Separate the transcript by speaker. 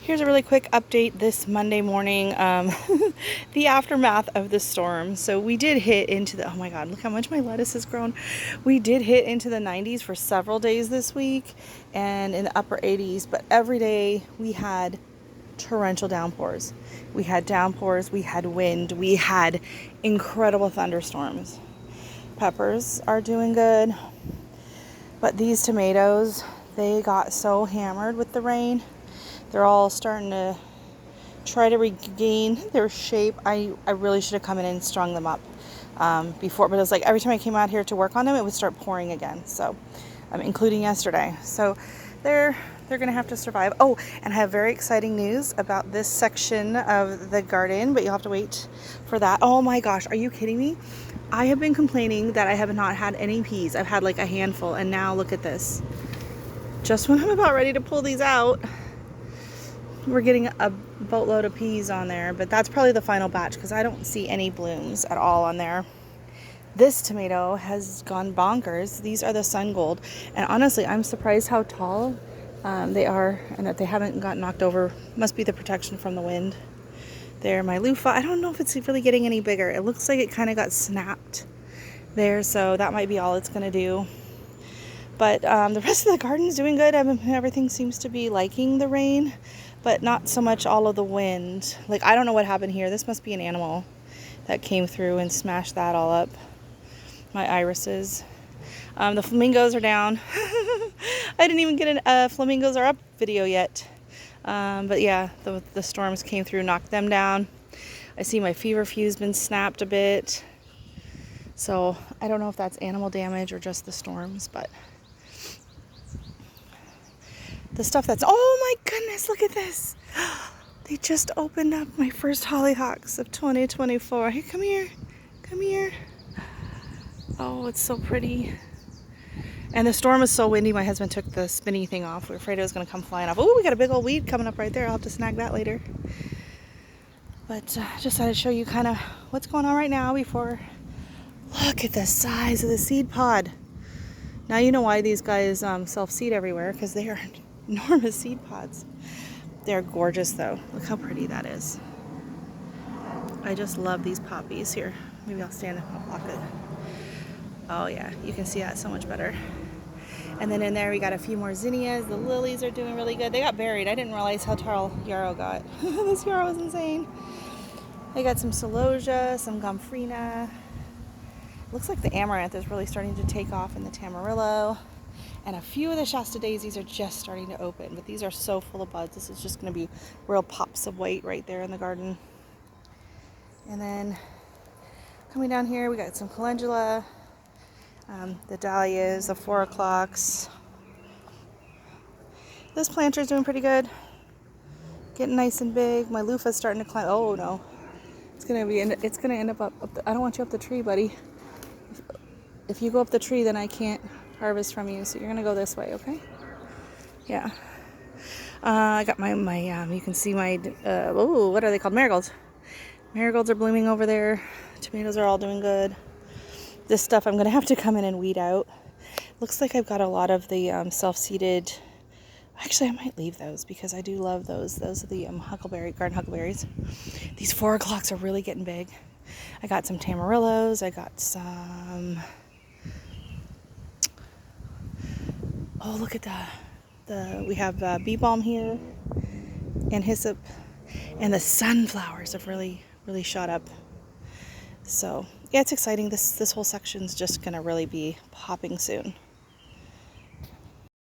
Speaker 1: Here's a really quick update this Monday morning, the aftermath of the storm. So we did hit into the, oh my God, look how much my lettuce has grown. We did hit into the 90s for several days this week and in the upper 80s, but every day we had torrential downpours. We had downpours, we had wind, we had incredible thunderstorms. Peppers are doing good, but these tomatoes, they got so hammered with the rain. They're all starting to try to regain their shape. I really should have come in and strung them up before, but it was like every time I came out here to work on them, it would start pouring again. So, including yesterday. So they're gonna have to survive. Oh, and I have very exciting news about this section of the garden, but you'll have to wait for that. Oh my gosh, are you kidding me? I have been complaining that I have not had any peas. I've had like a handful, and now look at this. Just when I'm about ready to pull these out, we're getting a boatload of peas on there, but that's probably the final batch because I don't see any blooms at all on there. This tomato has gone bonkers. These are the sun gold, and honestly, I'm surprised how tall they are and that they haven't got knocked over. Must be the protection from the wind. There, my loofah. I don't know if it's really getting any bigger. It looks like it kind of got snapped there, so that might be all it's gonna do. But the rest of the garden's doing good. Everything seems to be liking the rain, but not so much all of the wind. Like, I don't know what happened here. This must be an animal that came through and smashed that all up. My irises. The flamingos are down. I didn't even get a flamingos are up video yet. But yeah, the storms came through, knocked them down. I see my feverfew's been snapped a bit. So I don't know if that's animal damage or just the storms, but the stuff that's, oh my goodness, look at this. They just opened up my first hollyhocks of 2024. Hey, come here. Come here. Oh, it's so pretty. And the storm is so windy, my husband took the spinny thing off. We were afraid it was going to come flying off. Oh, we got a big old weed coming up right there. I'll have to snag that later. But just thought I'd show you kind of what's going on right now before. Look at the size of the seed pod. Now you know why these guys self-seed everywhere, because they are enormous seed pods. They're gorgeous though. Look how pretty that is. I just love these poppies here. Maybe I'll stand and I'll block it. Oh yeah, you can see that so much better. And then in there we got a few more zinnias. The lilies are doing really good. They got buried. I didn't realize how tall yarrow got. This yarrow is insane. I got some celosia, some gomphrena. Looks like the amaranth is really starting to take off in the tamarillo. And a few of the Shasta daisies are just starting to open, but these are so full of buds. This is just going to be real pops of white right there in the garden. And then coming down here, we got some calendula, the dahlias, the 4 o'clocks. This planter is doing pretty good. Getting nice and big. My loofah's starting to climb. Oh no, it's gonna end up I don't want you up the tree, buddy. If you go up the tree, then I can't harvest from you, so you're gonna go this way, okay? Yeah. I got my you can see my oh, what are they called? Marigolds. Marigolds are blooming over there. Tomatoes are all doing good. This stuff I'm gonna have to come in and weed out. Looks like I've got a lot of the self-seeded. Actually, I might leave those because I do love those. Those are the garden huckleberries. These 4 o'clocks are really getting big. I got some tamarillos. I got some. Oh, look at we have bee balm here and hyssop, and the sunflowers have really shot up. So yeah, it's exciting. This whole section's just gonna really be popping soon.